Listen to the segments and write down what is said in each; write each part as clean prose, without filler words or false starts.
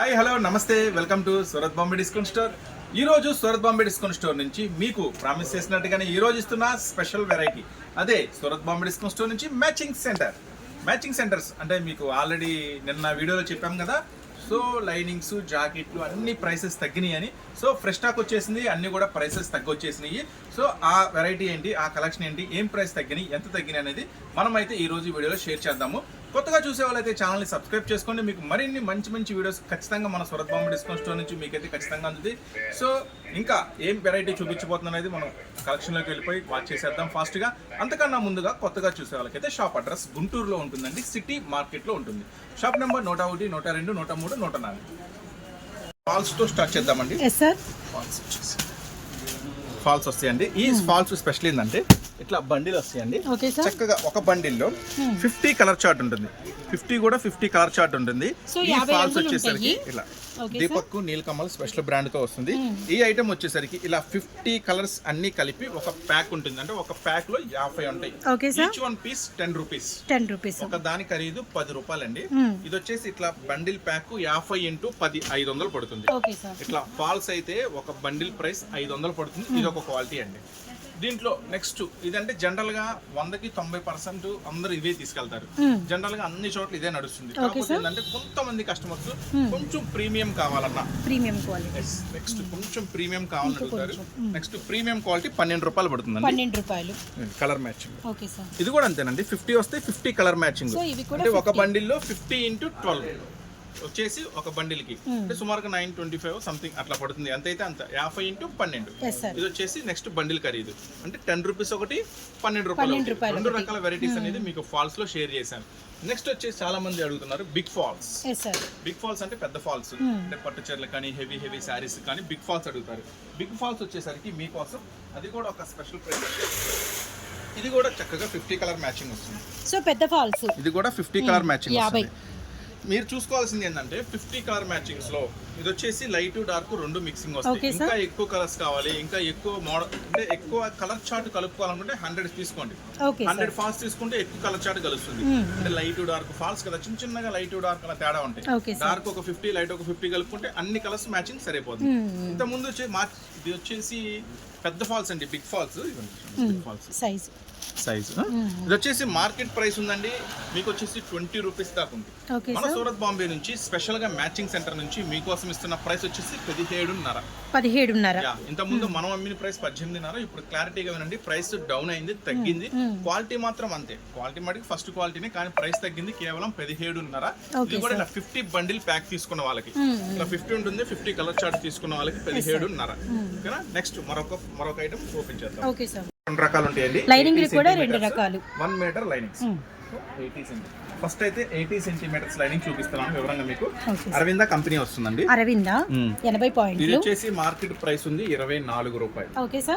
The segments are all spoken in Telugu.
హాయ్ హలో నమస్తే welcome to Surat Bombay discount store. ఈ రోజు సూరత్ బాంబే డిస్కౌంట్ స్టోర్ నుంచి మీకు ప్రామిస్ చేసినట్టుగానే ఈ రోజు ఇస్తున్న స్పెషల్ వెరైటీ అదే సూరత్ బాంబే డిస్కౌంట్ స్టోర్ నుంచి మ్యాచింగ్ సెంటర్స్ అంటే మీకు ఆల్రెడీ నిన్న వీడియోలో చెప్పాం కదా. సో లైనింగ్స్ జాకెట్లు అన్ని ప్రైసెస్ తగ్గినాయి అని. సో ఫ్రెష్ స్టాక్ వచ్చేసింది, అన్ని కూడా ప్రైసెస్ తగ్గొచ్చేసినాయి. సో ఆ వెరైటీ ఏంటి, ఆ కలెక్షన్ ఏంటి, ఏం ప్రైస్ తగ్గినాయి, ఎంత తగ్గినాయి అనేది మనం అయితే ఈ రోజు వీడియోలో షేర్ చేద్దాము. కొత్తగా చూసే వాళ్ళైతే ఛానల్ని సబ్స్క్రైబ్ చేసుకోండి. మీకు మరిన్ని మంచి వీడియోస్ ఖచ్చితంగా మన సూరత్ బాంబే డిస్కౌంట్ స్టోర్ నుంచి మీకైతే ఖచ్చితంగా అందుతుంది. సో ఇంకా ఏం వెరైటీ చూపించబోతుంది అనేది మనం కలెక్షన్లోకి వెళ్ళిపోయి వాచ్ చేసేద్దాం ఫాస్ట్గా. అంతకన్నా ముందుగా కొత్తగా చూసే వాళ్ళకైతే షాప్ అడ్రస్ గుంటూరులో ఉంటుందండి, సిటీ మార్కెట్లో ఉంటుంది. Shop number 101, 102, 103, 104. ఫాల్స్తో స్టార్ట్ చేద్దామండి. ఫాల్స్ వస్తాయండి. ఈ ఫాల్స్ స్పెషల్ ఏంటంటే ఇట్లా బండిల్ వస్తాయండి. చక్కగా ఒక బండిల్లో 50 కలర్ చార్ట్ ఉంటుంది. 50 కలర్ చార్ట్ ఉంటుంది. ఈ ఫాల్స్ వచ్చేసరికి ఇలా దీపక్ నీలకమల్ స్పెషల్ బ్రాండ్ తో వస్తుంది. ఈ ఐటమ్ వచ్చేసరికి ఇలా 50 కలర్స్ అన్ని కలిపి ఒక ప్యాక్ ఉంటుంది. అంటే ఒక ప్యాక్ లో 50 ఉంటాయి. Each one piece 10 rupees. ఒక దాని ఖరీదు 10 రూపాయలండి. ఇది వచ్చేసి ఇట్లా బండిల్ ప్యాక్ 50 × 10 500 పడుతుంది. ఇట్లా ఫాల్స్ అయితే ఒక బండిల్ ప్రైస్ 500 పడుతుంది. ఇది ఒక క్వాలిటీ అండి. దీంట్లో నెక్స్ట్ ఇదంటే జనరల్ గా 100కి 90% అందరూ ఇవే తీసుకెళ్తారు. జనరల్ గా అన్ని చోట్ల ఇదే నడుస్తుంది. కాకపోతే ఏంటంటే కొంతమంది కస్టమర్స్ కొంచెం ప్రీమియం కావాలన్నా నెక్స్ట్ కొంచెం ప్రీమియం కావాలనుకుంటారు. నెక్స్ట్ ప్రీమియం క్వాలిటీ 12 రూపాయలు పడుతుంది. 12 రూపాయలు కలర్ మ్యాచింగ్. ఇది కూడా అంతేనండి. 50 వస్తే 50 కలర్ మ్యాచింగ్. అంటే ఒక బండిల్లో 50 × 12 వచ్చేసి ఒక బండిల్ కి అంటే సుమారుగా 925 సంథింగ్ అట్లా పడుతుంది. అంతైతే అంత 50 × 12. ఇది వచ్చేసి నెక్స్ట్ బండిల్ ఖరీదు అంటే 10 రూపీస్ ఒకటి, 12 రూపాయలు. 2 రకాల వెరైటీస్ అనేది మీకు ఫాల్స్ లో షేర్ చేశాను. నెక్స్ట్ వచ్చేసి చాలా మంది అడుగుతున్నారు బిగ్ ఫాల్స్ అంటే పెద్ద ఫాల్స్ అంటే పట్టు చీరలు కానీ హెవీ శారీస్ కానీ బిగ్ ఫాల్స్ అడుగుతారు. బిగ్ ఫాల్స్ వచ్చేసరికి మీకోసం అది కూడా ఒక స్పెషల్ ప్రైస్. ఇది కూడా చక్కగా 50 కలర్ మ్యాచింగ్ వస్తుంది. సో పెద్ద ఫాల్స్ ఇది కూడా 50 కలర్ మ్యాచింగ్ వస్తుంది. మీరు చూసుకోవాల్సింది ఏంటంటే 50 కలర్ మ్యాచింగ్స్ లో ఇది వచ్చేసి లైట్ డార్క్ 2 మిక్సింగ్ వస్తాయి. ఇంకా ఎక్కువ కలర్స్ కావాలి, ఇంకా ఎక్కువ మోడల్ అంటే ఎక్కువ కలర్ చార్ట్ కలుపుకోవాలనుకుంటే 100 తీసుకోండి. 100 ఫాల్స్ తీసుకుంటే ఎక్కువ కలర్ చార్ట్ కలుస్తుంది. అంటే లైట్ డార్క్ ఫాల్స్ కదా, చిన్నగా లైట్ డార్క్ అలా తేడా ఉంటాయి. డార్క్ ఒక 50, లైట్ ఒక 50 కలుపుకుంటే అన్ని కలర్స్ మ్యాచింగ్ సరిపోతుంది. ఇంత ముందు ఇది వచ్చేసి పెద్ద ఫాల్స్ అండి, బిగ్ ఫాల్స్. సైజ్ ఇది వచ్చేసి మార్కెట్ ప్రైస్ ఉందండి మీకు వచ్చేసి 20 రూపీస్ దాకా ఉంది. మన సూరత్ బాంబే నుంచి స్పెషల్ గా మ్యాచింగ్ సెంటర్ నుంచి మీకోసం ఇస్తున్న ప్రైస్ వచ్చేసి 17.5. ఇంత ముందు మనం అమ్మిన ప్రైస్ 18.5. ఇప్పుడు క్లారిటీగా వినండి, ప్రైస్ డౌన్ అయింది, తగ్గింది. క్వాలిటీ మాత్రం అంతే, క్వాలిటీ మటుకు ఫస్ట్ క్వాలిటీనే, కానీ ప్రైస్ తగ్గింది కేవలం 17.5. ఇది కూడా ఇలా 50 బండిల్ ప్యాక్ తీసుకున్న వాళ్ళకి ఇలా 50 ఉంటుంది. 50 కలర్ చార్ట్ తీసుకున్న వాళ్ళకి 17.5. ఓకేనా. నెక్స్ట్ మరొక ఐటమ్ ఓపెన్ చేద్దాం. 2 రకాలు ఉంటాయండి. లైనింగ్ కూడా 2 రకాలు. 1 మీటర్ లైనింగ్స్ 80 సెంటీమీటర్స్. ఫస్ట్ అయితే 80 సెంటీమీటర్స్ లైనింగ్ చూపిస్తున్నాను వివరంగా. మీకు అరవింద కంపెనీ వస్తుందండి. 80 పాయింట్లు. ఇది వచ్చేసి మార్కెట్ ప్రైస్ ఉంది 24 రూపాయలు.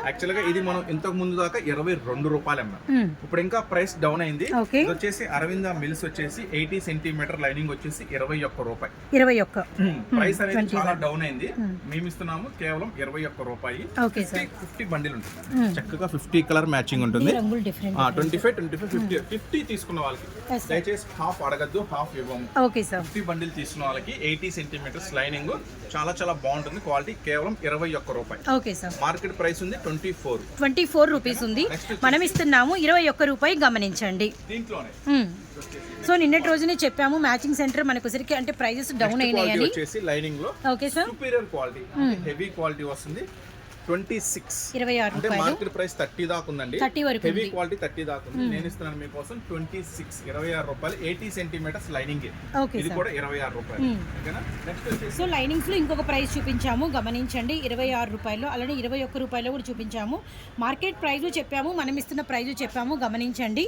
యాక్చువల్ గా ఇది మనం ఇంతకు ముందు దాకా 22 రూపాయలు అమ్మాం. ఇప్పుడు ఇంకా ప్రైస్ డౌన్ అయింది. ఇది వచ్చేసి అరవింద మిల్స్ వచ్చేసి 80 సెంటీమీటర్ లైనింగ్ వచ్చేసి 21 రూపాయలు. ప్రైస్ అనేది చాలా డౌన్ అయింది. మేము ఇస్తున్నాము కేవలం 21 రూపాయి. 50 బండిల్ ఉంటుంది. చక్కగా 50 కలర్ మ్యాచింగ్ ఉంటుంది. 25 50 తీసుకున్న వాళ్ళకి దయచేసి హాఫ్ అడగద్దు, హాఫ్ ఇవ్వము. 50 బండిల్ తీసుకున్న వాళ్ళకి 80 సెంటీమీటర్స్ లైనింగ్ చాలా బాగుంటుంది. క్వాలిటీ కేవలం 21 రూపాయలు. మార్కెట్ ప్రైస్ ఉంది 24 రూపీస్ ఉంది. మనం ఇస్తున్నాము 21 రూపాయి. గమనించండి దీంట్లోనే. సో నిన్నటి రోజునే చెప్పాము మ్యాచింగ్ సెంటర్ మనకు సరికి అంటే ప్రైజెస్ డౌన్ అయినాయని. వచ్చేసి లైనింగ్ లో సుపీరియర్ క్వాలిటీ హెవీ క్వాలిటీ వస్తుంది. 26 అంటే మార్కెట్ ప్రైస్ 30 దాకా ఉందండి. హెవీ క్వాలిటీ 30 దాకా ఉంది. నేను ఇస్తున్నాను మీకోసం 26 రూపాయలు. 80 సెంటీమీటర్స్ లైనింగ్. ఇది కూడా 26 రూపాయలు. సో లైనింగ్స్ లో ఇంకొక ప్రైస్ చూపించాము, గమనించండి. 26 రూపాయలు, అలానే 21 రూపాయలు కూడా చూపించాము. మార్కెట్ ప్రైస్ చెప్పాము, మనం ఇస్తున్న ప్రైస్ చెప్పాము, గమనించండి.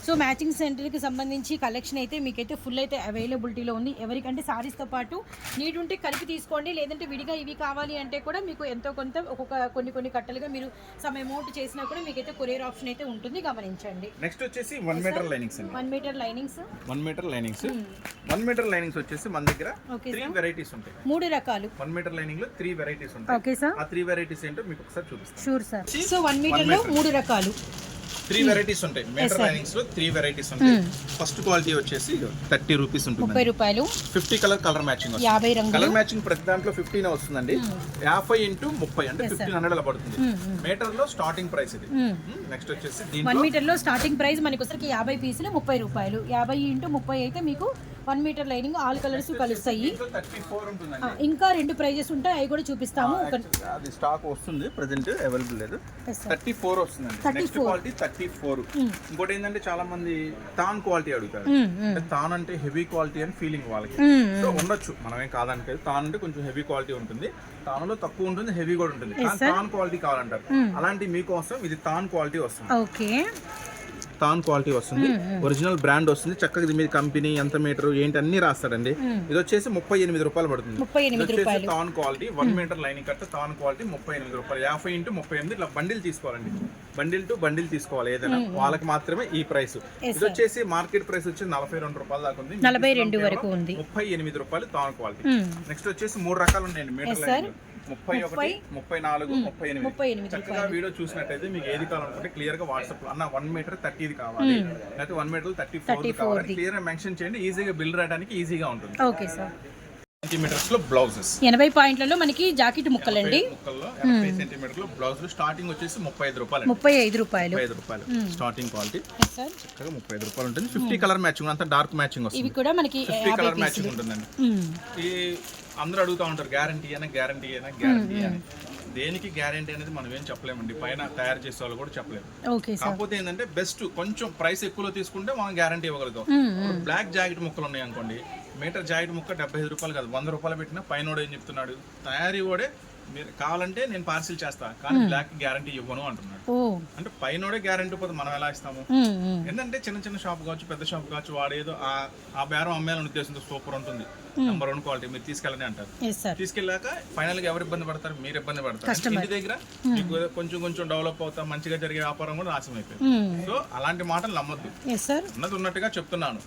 సో మ్యాచింగ్ సెంటర్కి సంబంధించి కలెక్షన్ అయితే మీకైతే ఫుల్ అయితే అవైలబిలిటీలో ఉంది. ఎవరికంటే సారీస్తో పాటు నీట్ ఉంటే కలిపి తీసుకోండి, లేదంటే విడిగా ఇవి కావాలి అంటే కూడా మీకు ఎంతో కొంత ఒక్కొక్క కొన్ని కట్టలుగా మీరు సమ్ అమౌంట్ చేసినా కూడా మీకైతే కొరియర్ ఆప్షన్ అయితే ఉంటుంది. గమనించండి. నెక్స్ట్ వచ్చేసి 1 metre linings. 1 metre linings. 1 metre linings వచ్చేసి మన దగ్గర 3 వెరైటీస్ ఉంటాయి. 3 రకాలు. 1 మీటర్ లైనింగ్ లో 3 వెరైటీస్ ఉంటాయి. Okay sir. ఆ 3 వెరైటీస్ ఏంటో మీకు ఒకసారి చూపిస్తాను. Sure sir. సో 1 మీటర్ లో 3 రకాలు. త్రీ వెరైటీస్ ఉంటాయి మీటర్ లైనింగ్స్ లో 3 వెరైటీస్ ఉంటాయి. ఫస్ట్ క్వాలిటీ వచ్చేసి 30 రూపీస్ ఉంటుంది, 30 రూపాయలు. 50 కలర్ మ్యాచింగ్ 50 రంగులు. కలర్ మ్యాచింగ్ ప్రతి దాంట్లో 15 వస్తుందండి. 50 ఇంటూ 30 అంటే 1500 అలా పడుతుంది. మీటర్ లో స్టార్టింగ్ ప్రైస్ ఇది. నెక్స్ట్ వచ్చేసి 1 మీటర్ లో స్టార్టింగ్ ప్రైస్ మనకి వచ్చరికి 50 పీసులు 30 రూపాయలు. 50 ఇంటూ 30 అయితే మీకు 1 మీటర్ లైనింగ్ ఆల్ కలర్స్ కలుస్తాయి. 34 ఉంటుందండి. ఇంకా 2 ప్రైజెస్ ఉంటాయి, అవి కూడా చూపిస్తాము. అది స్టాక్ వస్తుంది, ప్రెజెంట్ అవైలబుల్ లేదు. 34 వస్తుందండి. Next quality 34. ఇంకోటి ఏంటంటే చాలా మంది తాన్ క్వాలిటీ అడుగుతారు. తాన్ అంటే హెవీ క్వాలిటీ అని ఫీలింగ్ వాళ్ళకి. సో ఉండొచ్చు, మనమేం కాదనికే. తాన్ అంటే కొంచెం హెవీ క్వాలిటీ ఉంటుంది, తాన్లో తక్కువ ఉంటుంది, హెవీ కూడా ఉంటుంది. తాన్ క్వాలిటీ కావాలంటారు, అలాంటి మీకోసం ఇది తాన్ క్వాలిటీ వస్తుంది. ఓకే, తాన్ క్వాలిటీ వస్తుంది, ఒరిజినల్ బ్రాండ్ వస్తుంది. చక్కగా ఇది మీ కంపెనీ ఎంత మీటర్ ఏంటి అన్ని రాస్తాడండి. ఇది వచ్చేసి 38 రూపాయలు పడుతుంది. 38 రూపాయలు తాన్ క్వాలిటీ 1 మీటర్ లైనింగ్ కట్ట తాన్ క్వాలిటీ 38 రూపాయలు. 50 ఇంటూ 38 ఇట్లా బండిల్ తీసుకోవాలండి. బండిల్ టు బండిల్ తీసుకోవాలి ఏదైనా, వాళ్ళకి మాత్రమే ఈ ప్రైస్. ఇది వచ్చేసి మార్కెట్ ప్రైస్ వచ్చి 42 రూపాయలు దాకా ఉంది, 42 వరకు ఉంది. 38 రూపాయలు తాన్ క్వాలిటీ. నెక్స్ట్ వచ్చేసి 3 రకాలు ఉన్నాయండి మీటర్ లైనింగ్. 31, 34, 38. చక్కగా వీడియో చూసినట్టయితే మీకు ఏది కావాలనుకుంటే క్లియర్ గా వాట్సాప్ లో అన్న 1 మీటర్ 30 కావాలి, లేకపోతే 1 మీటర్ 34 కావాలి, క్లియర్ గా మెన్షన్ చేయండి. ఈజీగా బిల్ రాయడానికి ఈజీగా ఉంటుంది. Okay sir. సెంటీమీటర్స్ లో బ్లౌజెస్ 80 పాయింట్లలో మనకి జాకెట్ ముక్కలండి. ముక్కల్లో 80 సెంటీమీటర్ లో బ్లౌజులు స్టార్టింగ్ వచ్చేసి 35 రూపాయలు. 35 రూపాయలు స్టార్టింగ్ క్వాలిటీ. సార్ చక్కగా 35 రూపాయలు ఉంటుంది. 50 కలర్ మ్యాచింగ్, అంతా డార్క్ మ్యాచింగ్ వస్తుంది. ఇవి కూడా మనకి 50 కలర్ మ్యాచింగ్ ఉంటుందండి. ఈ అందరూ అడుగుతా ఉంటారు గ్యారంటీ అని. దేనికి గ్యారంటీ అనేది మనం ఏం చెప్పలేమండి, పైన తయారు చేసే వాళ్ళు కూడా చెప్పలేము. కాకపోతే ఏంటంటే బెస్ట్ కొంచెం ప్రైస్ ఎక్కువలో తీసుకుంటే మనం గ్యారంటీ ఇవ్వగలుగుతాం. బ్లాక్ జాకెట్ ముక్కలు ఉన్నాయి అనుకోండి, మీటర్ జాకెట్ ముక్క 75 రూపాయలు కాదు 100 రూపాయలు పెట్టినా పైన ఏం చెప్తున్నాడు, తయారీ కూడా మీరు కావాలంటే నేను పార్సిల్ చేస్తా కానీ బ్లాక్ గ్యారంటీ ఇవ్వను అంటున్నాడు. అంటే పైనోడే గ్యారంటీ పోతే మనం ఎలా ఇస్తాము? ఏంటంటే చిన్న షాప్ కావచ్చు, పెద్ద షాప్ కావచ్చు, వాడేదో ఆ బేరం అమ్మేయాలని ఉద్దేశంతో సూపర్ ఉంటుంది, నెంబర్ 1 క్వాలిటీ, మీరు తీసుకెళ్ళని అంటారు. తీసుకెళ్ళాక ఫైనల్ గా ఎవరు ఇబ్బంది పడతారు? మీరు ఇబ్బంది పడతారు. ఇంటి దగ్గర మీకు కొంచెం డెవలప్ అవుతా, మంచిగా జరిగే వ్యాపారం కూడా నాశనం అయిపోయింది. సో అలాంటి మాటలు నమ్మొద్దు, ఉన్నది ఉన్నట్టుగా చెప్తున్నాను.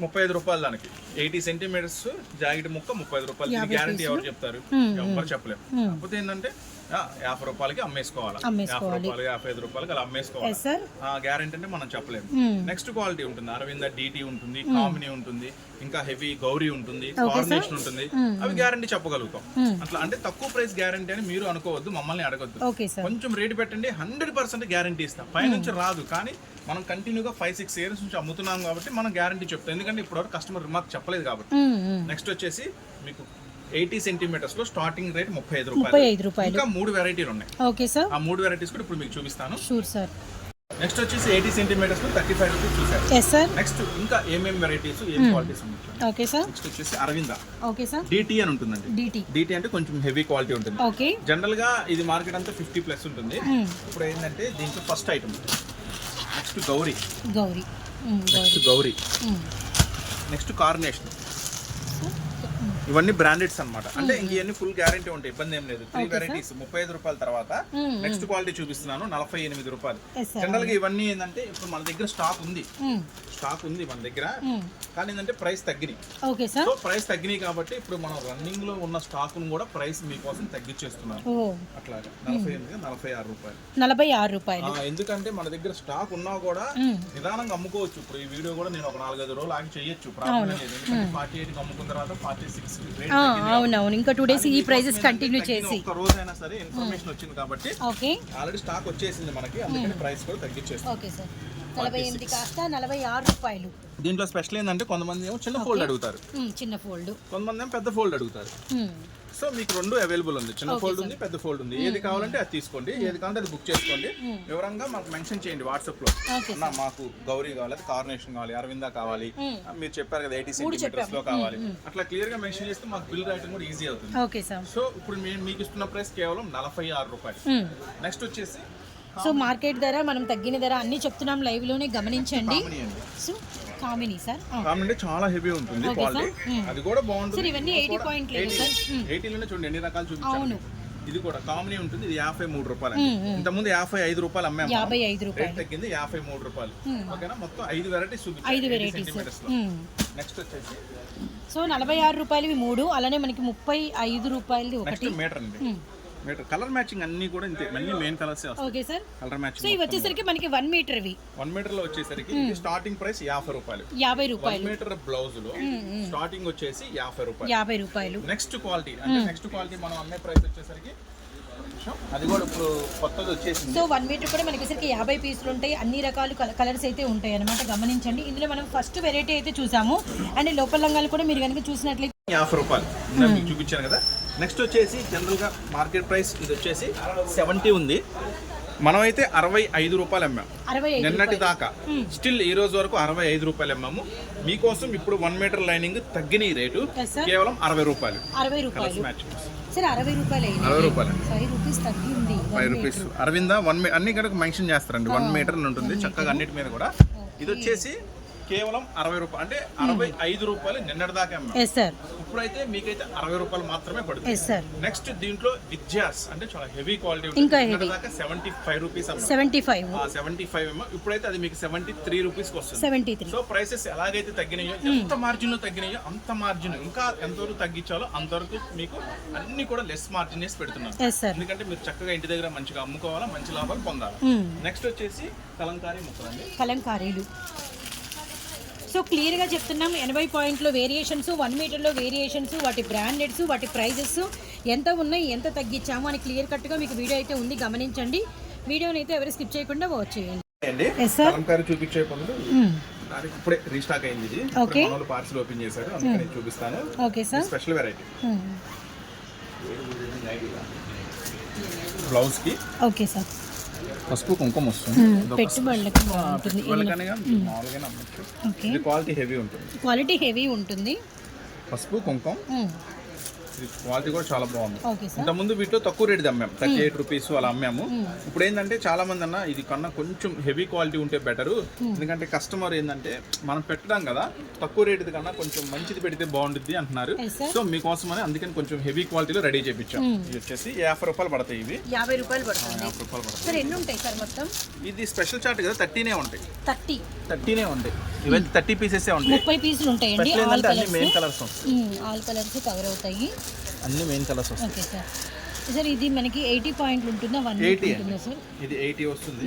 35 రూపాయలు దానికి 80 సెంటీమీటర్స్ జాకెట్ ముక్క 35 రూపాయలు. గ్యారంటీ ఎవరు చెప్తారు? ఎవరు చెప్పలేము. కాకపోతే ఏంటంటే 50 రూపాయలకి అమ్మేసుకోవాలి, 50 రూపాయలు 55 రూపాయలకి అలా అమ్మేసుకోవాలి. గ్యారంటీ అంటే మనం చెప్పలేము. నెక్స్ట్ క్వాలిటీ ఉంటుంది, అరవింద డిటి ఉంటుంది, కామినీ ఉంటుంది, ఇంకా హెవీ గౌరీ ఉంటుంది, కార్నేషన్ ఉంటుంది. అవి గ్యారంటీ చెప్పగలుగుతాం. అట్లా అంటే తక్కువ ప్రైస్ గ్యారంటీ అని మీరు అనుకోవద్దు, మమ్మల్ని అడగొద్దు. కొంచెం రేట్ పెట్టండి, 100% గ్యారంటీ ఇస్తాం. పైనుంచి రాదు, కానీ మనం కంటిన్యూగా 5-6 ఇయర్స్ నుంచి అమ్ముతున్నాం కాబట్టి మనం గ్యారంటీ చెప్తాం, ఎందుకంటే ఇప్పటివరకు కస్టమర్ మాకు చెప్పలేదు కాబట్టి. నెక్స్ట్ వచ్చేసి మీకు 80 సెంటీమీటర్స్ లో స్టార్టింగ్ రేట్ 35 రూపాయలు. ఇంకా 3 వెరైటీలు ఉన్నాయి. ఓకే సార్, ఆ 3 వెరైటీస్ కూడా ఇప్పుడు మీకు చూపిస్తాను. Sure sir. నెక్స్ట్ వచ్చేసి 80 సెంటీమీటర్స్ లో 35 రూపీస్ చూసారు. Yes sir. నెక్స్ట్ ఇంకా ఏమేం వెరైటీస్, ఏం క్వాలిటీస్ ఉన్నాయి? Okay sir. నెక్స్ట్ వచ్చేసి అరవింద. Okay sir. డిటి అని ఉంటుందండి. డిటి అంటే కొంచెం హెవీ క్వాలిటీ ఉంటుంది. ఓకే. జనరల్ గా ఇది మార్కెట్ అంతా 50+ ఉంటుంది. ఇప్పుడు ఏంటంటే దీంట్లో first item. Next Gauri. Next carnation. ఇవన్నీ బ్రాండెడ్స్ అన్నమాట. అంటే ఇవన్నీ ఫుల్ గ్యారంటీ ఉంటాయి, ఇబ్బంది ఏం లేదు. 3 వెరైటీస్ 35 రూపాయల తర్వాత నెక్స్ట్ క్వాలిటీ చూపిస్తున్నాను 48 రూపాయలు. జనరల్ గా ఇవన్నీ ఏంటంటే ఇప్పుడు మన దగ్గర స్టాక్ ఉంది మన దగ్గర, కానీ ఏంటంటే ప్రైస్ తగ్గినాయి. సో ప్రైస్ తగ్గినాయి కాబట్టి ఇప్పుడు మనం రన్నింగ్ లో ఉన్న స్టాక్ ను కూడా ప్రైస్ మీకోసం తగ్గించేస్తున్నాను. అట్లాగా 46 రూపాయలు. ఎందుకంటే మన దగ్గర స్టాక్ ఉన్నా కూడా నిదానంగా అమ్ముకోవచ్చు. ఇప్పుడు ఈ వీడియో కూడా నేను ఒక 4-5 రోజులు ఆగి చేయొచ్చు, ప్రాబ్లం లేదు. ఎందుకంటే 48 అమ్ముకున్న తర్వాత 46 అవునవును, ఇంకా 2 days ఈ ప్రైసెస్ కంటిన్యూ చేసి ఒక రోజైనా సరే ఇన్ఫర్మేషన్ వచ్చింది కాబట్టి ఆల్రెడీ స్టాక్ వచ్చేసింది మనకి, అందుకని ప్రైస్ కూడా తగ్గించేస్తాం. Okay sir. 48 కాస్త 46 రూపాయలు. దీంట్లో స్పెషల్ ఏంటంటే కొంతమంది ఏమో చిన్న ఫోల్డ్ అడుగుతారు, కొంతమంది ఏమో పెద్ద ఫోల్డ్ అడుగుతారు. సో మీకు 2 అవైలబుల్ ఉంది, చిన్న ఫోల్డ్ ఉంది, పెద్ద ఫోల్డ్ ఉంది. ఏది కావాలంటే అది తీసుకోండి, ఏది కావాలంటే అది బుక్ చేసుకోండి. వివరంగా మాకు మెన్షన్ చేయండి వాట్సాప్ లో, మాకు గౌరీ కావాలి, కార్నేషన్ కావాలి, అరవింద కావాలి, మీరు చెప్పారు కదా 80 సెంటీమీటర్స్ లో కావాలి, అట్లా క్లియర్ గా మెన్షన్ చేస్తే మాకు బిల్ రాయడం కూడా ఈజీ అవుతుంది. సో ఇప్పుడు మీకు ఇస్తున్న ప్రైస్ కేవలం 46 రూపాయలు. నెక్స్ట్ వచ్చేసి సో మార్కెట్ ధర మనం తగ్గిన ధర అన్ని చెప్తున్నాం, లైవ్ లోనే గమనించండి. సో కామినీ సార్, కామినీ చాలా హెవీ ఉంటుంది క్వాలిటీ, అది కూడా బాగుంటుంది. సార్ ఇవన్నీ 80 పాయింట్లు సార్, 80 లోనే చూడండి ఎన్ని రకాలు చూపించాను. ఇది కూడా కామినీ ఉంటుంది, ఇది 53 రూపాయలు. ఇంతకుముందు 55 రూపాయలు అమ్మాము, 55 రూపాయలు తగ్గింది 53 రూపాయలు. ఓకేనా, మొత్తం 5 వెరైటీస్ చూపించాను. 5 వెరైటీస్. నెక్స్ట్ వచ్చేసి సో 46 రూపాయలు 3, అలానే మనకి 35 రూపాయలు ఒకటి. మీటర్ అండి, మీటర్ కలర్ మ్యాచింగ్ అన్ని కూడా ఇంతే, అన్ని మెయిన్ కలర్స్ వస్తాయి. Okay sir. Colour so matching ఇవి వచ్చేసరికి మనకి 1 మీటర్ ఇవి 1 మీటర్ లో వచ్చేసరికి ఇది స్టార్టింగ్ ప్రైస్ 50 రూపాయలు. 50 1 రూపాయలు. మీటర్ బ్లౌజ్ లో స్టార్టింగ్ వచ్చేసి 50 రూపాయలు. 50 రూపాయలు. నెక్స్ట్ క్వాలిటీ అంటే నెక్స్ట్ క్వాలిటీ మనం అమ్మే ప్రైస్ వచ్చేసరికి అది కూడా ఇప్పుడు కొత్తది వచ్చేసింది. సో 1 మీటర్ కూడా మనకి వచ్చేసరికి 50 పీసులు ఉంటాయి. అన్ని రకాల కలర్స్ అయితే ఉంటాయి అన్నమాట, గమనించండి. ఇందులో మనం ఫస్ట్ వెరైటీ అయితే చూసాము. అండ్ లోపల లంగాలు కూడా మీరు కనుక చూసినట్లయితే 50 రూపాయలు నేను మీకు చూపించాను కదా. నెక్స్ట్ వచ్చేసి జనరల్గా మార్కెట్ ప్రైస్ ఇది వచ్చేసి 70 ఉంది, మనమైతే 65 రూపాయలు అమ్మాం 65 నిన్నటి దాకా. స్టిల్ ఈ రోజు వరకు 65 రూపాయలు అమ్మాము. మీకోసం ఇప్పుడు 1 మీటర్ లైనింగ్ తగ్గిన ఈ రేటు Yes, sir. కేవలం 60 రూపాయలు. 60 రూపాయలు. మ్యాచింగ్ సరే 60 రూపాయలు 60 రూపాయలు 5 రూపీస్ తగ్గింది. 5 రూపీస్. అరవింద 1 అన్ని కనుక మెన్షన్ చేస్తారండి. 1 మీటర్ ఉంటుంది చక్కగా అన్నిటి మీద కూడా. ఇది వచ్చేసి కేవలం 60 రూపాయలు, అంటే 65 రూపాయలు నిన్నటి దాకా అమ్మాం. Yes sir. ఇప్పుడైతే మీకైతే 60 రూపాయలు మాత్రమే పడుతుంది. Yes sir. నెక్స్ట్ దీంట్లో విద్యాస్ అంటే చాలా హెవీ క్వాలిటీ ఇంకా ఉంటుంది. heavy. దాకా 75 రూపీస్ 75 75 ఏమో ఇప్పుడైతే అది మీకు 73 రూపీస్ వస్తుంది. 73. సో ప్రైసెస్ ఎలాగైతే తగ్గినాయో, ఎంత మార్జిన్ లో తగ్గినాయో అంత మార్జిన్ ఇంకా ఎంతవరకు తగ్గించాలో అంతవరకు మీకు అన్ని కూడా లెస్ మార్జిన్ వేసి పెడుతున్నాను. Yes sir. ఎందుకంటే మీరు చక్కగా ఇంటి దగ్గర మంచిగా అమ్ముకోవాలా, మంచి లాభాలు పొందాలి. నెక్స్ట్ వచ్చేసి కలంకారీ ముక్కలు అండి. కలంకారీలు. సో క్లియర్గా చెప్తున్నాం, 80 పాయింట్లో వేరియేషన్స్, 1 మీటర్లో వేరియేషన్స్, వాటి బ్రాండెడ్స్, వాటి ప్రైజెస్ ఎంత ఉన్నాయి, ఎంత తగ్గించాము అని క్లియర్ కట్గా మీకు వీడియో అయితే ఉంది, గమనించండి. వీడియోని అయితే ఎవరు స్కిప్ చేయకుండా వాచ్ చేయండి. అండి కలంకారీ చూపించే పనులు ఇప్పుడే రీస్టాక్ అయింది. ఇది ఓకే, పార్సల్ ఓపెన్ చేశారు, అందుకని చూపిస్తాను. Okay sir. Special variety blouse కి. Okay sir. పసుపు కుంకుమ వస్తుంది. పెట్టుబడులకు బాగుంటుంది. ఓకే, ఇది క్వాలిటీ హెవీ ఉంటుంది. క్వాలిటీ హెవీ ఉంటుంది. పసుపు కుంకుమ క్వాలిటీ కూడా చాలా బాగుంది. Okay sir. ఇంతకుముందు వీటిలో తక్కువ రేట్ అమ్మాము, 38 రూపీస్ అలా అమ్మాము. ఇప్పుడు ఏంటంటే చాలా మంది అన్న ఇది కన్నా కొంచెం హెవీ క్వాలిటీ ఉంటే బెటర్, ఎందుకంటే కస్టమర్ ఏంటంటే మనం పెట్టడం కదా తక్కువ రేటు కన్నా కొంచెం మంచిది పెడితే బాగుంటుంది అంటున్నారు. సో మీకోసమని అందుకని కొంచెం హెవీ క్వాలిటీలో రెడీ చేయించాం. ఇది వచ్చేసి 50 రూపాయలు పడతాయి. ఇవి 50 రూపాయలు పడుతుంది. 50 రూపాయలు పడతాయి. సార్ ఎన్ని ఉంటాయి సార్ మొత్తం? ఇది స్పెషల్ చార్ట్ కదా, 30 ఉంటాయి. 30 ఉంటాయి. ఇవన్నీ 30 పీసెస్ ఉంటాయి. 30 పీసులు ఉంటాయండి. స్పెషల్ ఆల్ ఏంటంటే అన్ని మెయిన్ కలర్స్, కలర్స్ వస్తాయి. ఆల్ కలర్స్ కవర్ అవుతాయి. అన్ని మెయిన్ కలర్స్ వస్తాయి. Okay sir. సార్ ఇది మనకి 80 పాయింట్లు ఉంటుందా, 1 80 ఉంటుందా సార్? ఇది 80 వస్తుంది.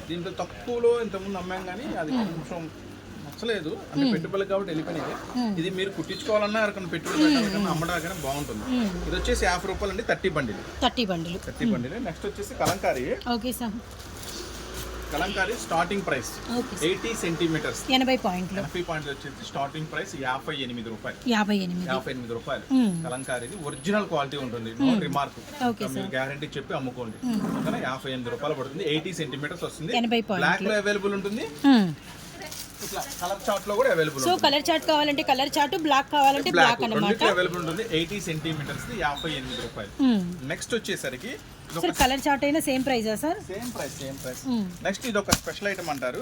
దీంట్లో తక్కువలో ఇంతకుముందు అమ్మాం కానీ అది కొంచెం నచ్చలేదు, అంటే పెట్టుబడులు కాబట్టి వెళ్ళిపోయినాయి. ఇది మీరు కుట్టించుకోవాలన్నా ఎవరికైనా పెట్టుబడి పెట్టాలన్నా అమ్మడానికైనా బాగుంటుంది. ఇది వచ్చేసి 50 రూపాయలు అండి. 30 బండిలు. 30 బండిలు. నెక్స్ట్ వచ్చేసి Kalamkari. Okay sir. Kalamkari starting price okay 80 centimetres 80 పాయింట్లు. 80 పాయింట్లు వచ్చేసి స్టార్టింగ్ ప్రైస్ 58 రూపాయలు. 58 రూపాయలు. కలంకారీది ఒరిజినల్ క్వాలిటీ ఉంటుంది, నో రిమార్క్. మీరు గ్యారంటీ చెప్పి అమ్ముకోండి. 58 రూపాయలు పడుతుంది. 80 సెంటీమీటర్స్ వస్తుంది. 80 బ్లాక్ లో అవైలబుల్ ఉంటుంది, ఇట్లా కలర్ చార్ట్ లో కూడా అవైలబుల్. సో కలర్ చార్ట్ కావాలంటే కలర్ చార్ట్, బ్లాక్ కావాలంటే బ్లాక్ అన్నమాట. అవైలబుల్ ఉంటుంది. 80 సెంటీమీటర్స్ 58 రూపాయలు. నెక్స్ట్ వచ్చేసరికి సార్ కలర్ చార్ట్ అయినా సేమ్ ప్రైజా సార్? Same price. నెక్స్ట్ ఇది ఒక స్పెషల్ ఐటమ్ అంటారు.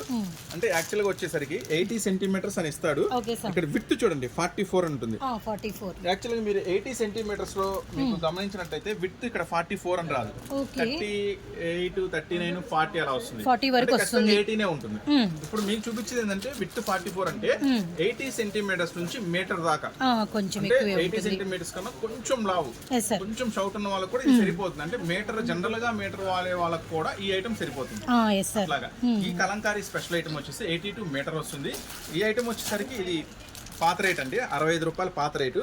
అంటే యాక్చువల్ గా వచ్చేసరికి 80 సెంటీమీటర్స్ అని ఇస్తాడు. ఇక్కడ విడ్త్ చూడండి 44 ఉంటుంది. 44. యాక్చువల్ గా మీరు 80 సెంటీమీటర్స్ లో మీకు గమనించినట్లయితే విడ్త్ ఇక్కడ 44 అని రాదు. 38, 39, 40 అలా వస్తుంది. 40 వరకు వస్తుంది. 80 ఉంటుంది. ఇప్పుడు మీకు చూపించేది ఏంటంటే విడ్త్ 44 అంటే 80 సెంటీమీటర్స్ నుంచి మీటర్ దాకా. కొంచెం అంటే 80 సెంటీమీటర్స్ కన్నా కొంచెం లావు, కొంచెం షౌట్ ఉన్న వాళ్ళకి కూడా ఇది సరిపోతుంది. అంటే మీటర్ జనరల్ గా మీటర్ వాడే వాళ్ళకి కూడా ఈ ఐటమ్ సరిపోతుంది. అట్లాగా ఈ కలంకారీ స్పెషల్ ఐటమ్ వచ్చేసి 82 మీటర్ వస్తుంది. ఈ ఐటమ్ వచ్చేసరికి ఇది పాత రేట్ అండి, 65 రూపాయలు పాత రేటు.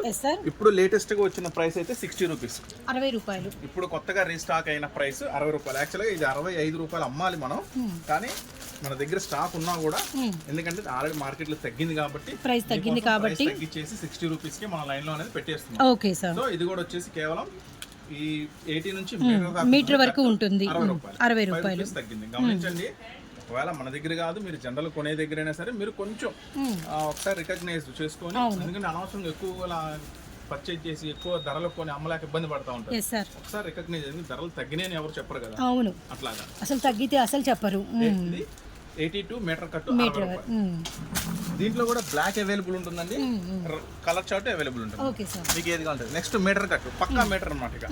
ఇప్పుడు లేటెస్ట్ గా వచ్చిన ప్రైస్ అయితే 60 రూపీస్, 60 రూపాయలు. ఇప్పుడు కొత్తగా రీస్టాక్ అయిన ప్రైస్ 60 రూపాయలు. యాక్చువల్గా ఇది 65 రూపాయలు అమ్మాలి మనం, కానీ మన దగ్గర స్టాక్ ఉన్నా కూడా ఎందుకంటే ఆల్రెడీ మార్కెట్ లో తగ్గింది కాబట్టి, ప్రైస్ తగ్గింది కాబట్టి తగ్గించేసి 60 రూపీస్ కి మన లైన్ లో అనేది పెట్టేస్తున్నాం. Okay sir. సో ఇది కూడా వచ్చేసి కేవలం ఈ 80 నుంచి మీటర్ వరకు ఉంటుంది. 60 రూపాయలు తగ్గింది. గమనించండి, ఒకవేళ మన దగ్గర కాదు మీరు జనరల్ కొనే దగ్గర అయినా సరే మీరు కొంచెం ఒకసారి రికగ్నైజ్ చేసుకొని, ఎందుకంటే అనవసరంగా ఎక్కువ పర్చేజ్ చేసి ఎక్కువ ధరలు కొని అమ్మలేక ఇబ్బంది పడతా ఉంటారు. ఒకసారి రికగ్నైజ్ చేసి ధరలు తగ్గినాయని ఎవరు చెప్పరు కదా. అవును, అట్లాగా అసలు తగ్గితే అసలు చెప్పరు. 82 మీటర్ కట్టు 60 రూపాయలు. దీంట్లో కూడా బ్లాక్ అవైలబుల్ ఉంటుందండి, కలర్ చార్ట్ అవైలబుల్ ఉంటుంది. మీకు ఏది కావాలి. నెక్స్ట్ మీటర్ కట్టు, పక్కా మీటర్ అన్నమాట, ఇక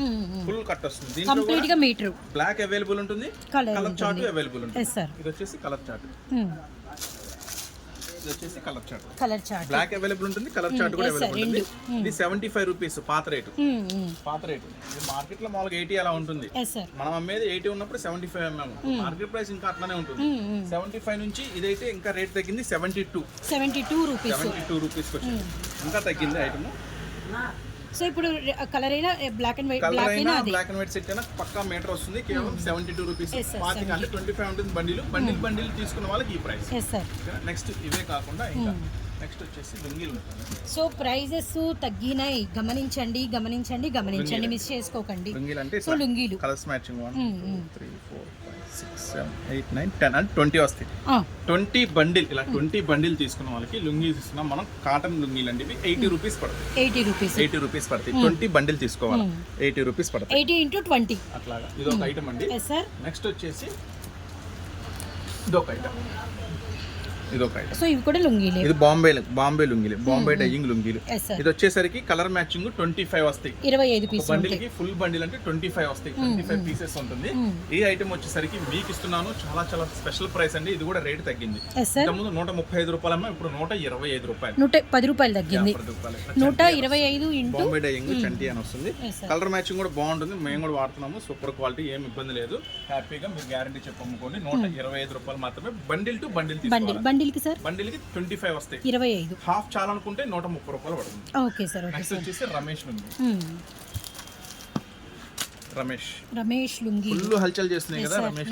ఫుల్ కట్ వస్తుంది. దీంట్లో మీటర్ బ్లాక్ అవైలబుల్ ఉంటుంది, కలర్ చార్ట్ అవైలబుల్ ఉంటుంది. ఇది వచ్చేసి కలర్ చార్ట్. ఇది వచ్చేసి colour chart. Colour chart block available ఉంటుంది, కలర్ చార్ట్ కూడా yes, sir, అవైలబుల్ ఉంటుంది. రెండు. ఇది 75 రూపీస్ పాత రేటు. పాత రేటు ఇది మార్కెట్ లో మామూలుగా 80 అలా ఉంటుంది. Yes sir. మనం అమ్మేది 80 ఉన్నప్పుడు 75 అమ్మాము. మార్కెట్ ప్రైస్ ఇంకా అట్లానే ఉంటుంది. 75 నుంచి ఇదైతే ఇంకా రేట్ తగ్గింది 72 రూపీస్. 72 రూపీస్కి వచ్చింది. ఇంకా తగ్గింది ఐటమ్. సో ఇప్పుడు కలర్ అయినా black and white, colour black అయినా అయినా అది బ్లాక్ అండ్ వైట్ సెట్ అయినా పక్కా మీటర్ వస్తుంది. కేవలం 72 రూపీస్. Yes, sir, పాతిక అంటే 25 ఉంటుంది బండిల్ తీసుకున్న వాళ్ళకి ఈ ప్రైస్. Yes sir. నెక్స్ట్ ఇవే కాకుండా ఇంకా నెక్స్ట్ వచ్చేసి లుంగీలు ఉంటుంది. సో ప్రైజెస్ తగ్గినాయి, గమనించండి గమనించండి గమనించండి, మిస్ చేసుకోకండి. లుంగీలు అంటే సో లుంగీలు కలర్స్ మ్యాచింగ్ 1 2 3 4 5 6 7 8 9 10 అండ్ 20 వస్తాయి. 20 బండిల్ ఇలా 20 బండిల్ తీసుకున్న వాళ్ళకి లుంగీస్ ఇస్తున్నాం మనం. కాటన్ లుంగీలు అండి ఇవి 80 రూపీస్ పడతాయి. 80 రూపీస్ పడతాయి. 20 బండిల్ తీసుకోవాలి. 80 రూపీస్ పడతాయి. 80 into 20. అట్లాగా ఇది ఒక ఐటమ్ అండి. Yes sir. నెక్స్ట్ వచ్చేసి ఇదొక ఐటమ్. సో ఇవి కూడా లుంగీలే. ఇది బాంబే లుంగీలు, బాంబే డైయింగ్ లుంగీలు. Yes sir. ఇది వచ్చేసరికి కలర్ మ్యాచింగ్ 25 వస్తాయి. 25 పీసులు బండిల్ ఉంటాయి. కి ఫుల్ బండిల్ అంటే 25 వస్తాయి. 25 పీసెస్ ఉంటుంది. ఈ ఐటమ్ వచ్చేసరికి మీకు ఇస్తున్నాను చాలా చాలా స్పెషల్ ప్రైస్ అండి. ఇది కూడా రేట్ తగ్గింది. Yes sir. ఇంతకుముందు 135 రూపాయలమ్మా, ఇప్పుడు 125 రూపాయలు. 110 రూపాయలు తగ్గింది. 125 ఇంటూ బాంబే డైయింగ్ చంటి అని వస్తుంది. Yes sir. కలర్ మ్యాచింగ్ కూడా బాగుంటుంది. మేము కూడా వాడుతున్నాము. సూపర్ క్వాలిటీ, ఏం ఇబ్బంది లేదు. హ్యాపీగా మీరు గ్యారంటీ చెప్పమ్ముకోండి. 125 రూపాయలు మాత్రమే. బండిల్ టు బండిల్ తీసుకోవాలి. బండిల్ కి సార్ 25 వస్తాయి. 25 హాఫ్ చాలనుకుంటే 130 రూపాయలు పడుతుంది. Okay sir. నెక్స్ట్ వచ్చేసి రమేష్ లుంగి. రమేష్ లుంగి ఫుల్ హల్చల్ చేస్తున్నాయి కదా. రమేష్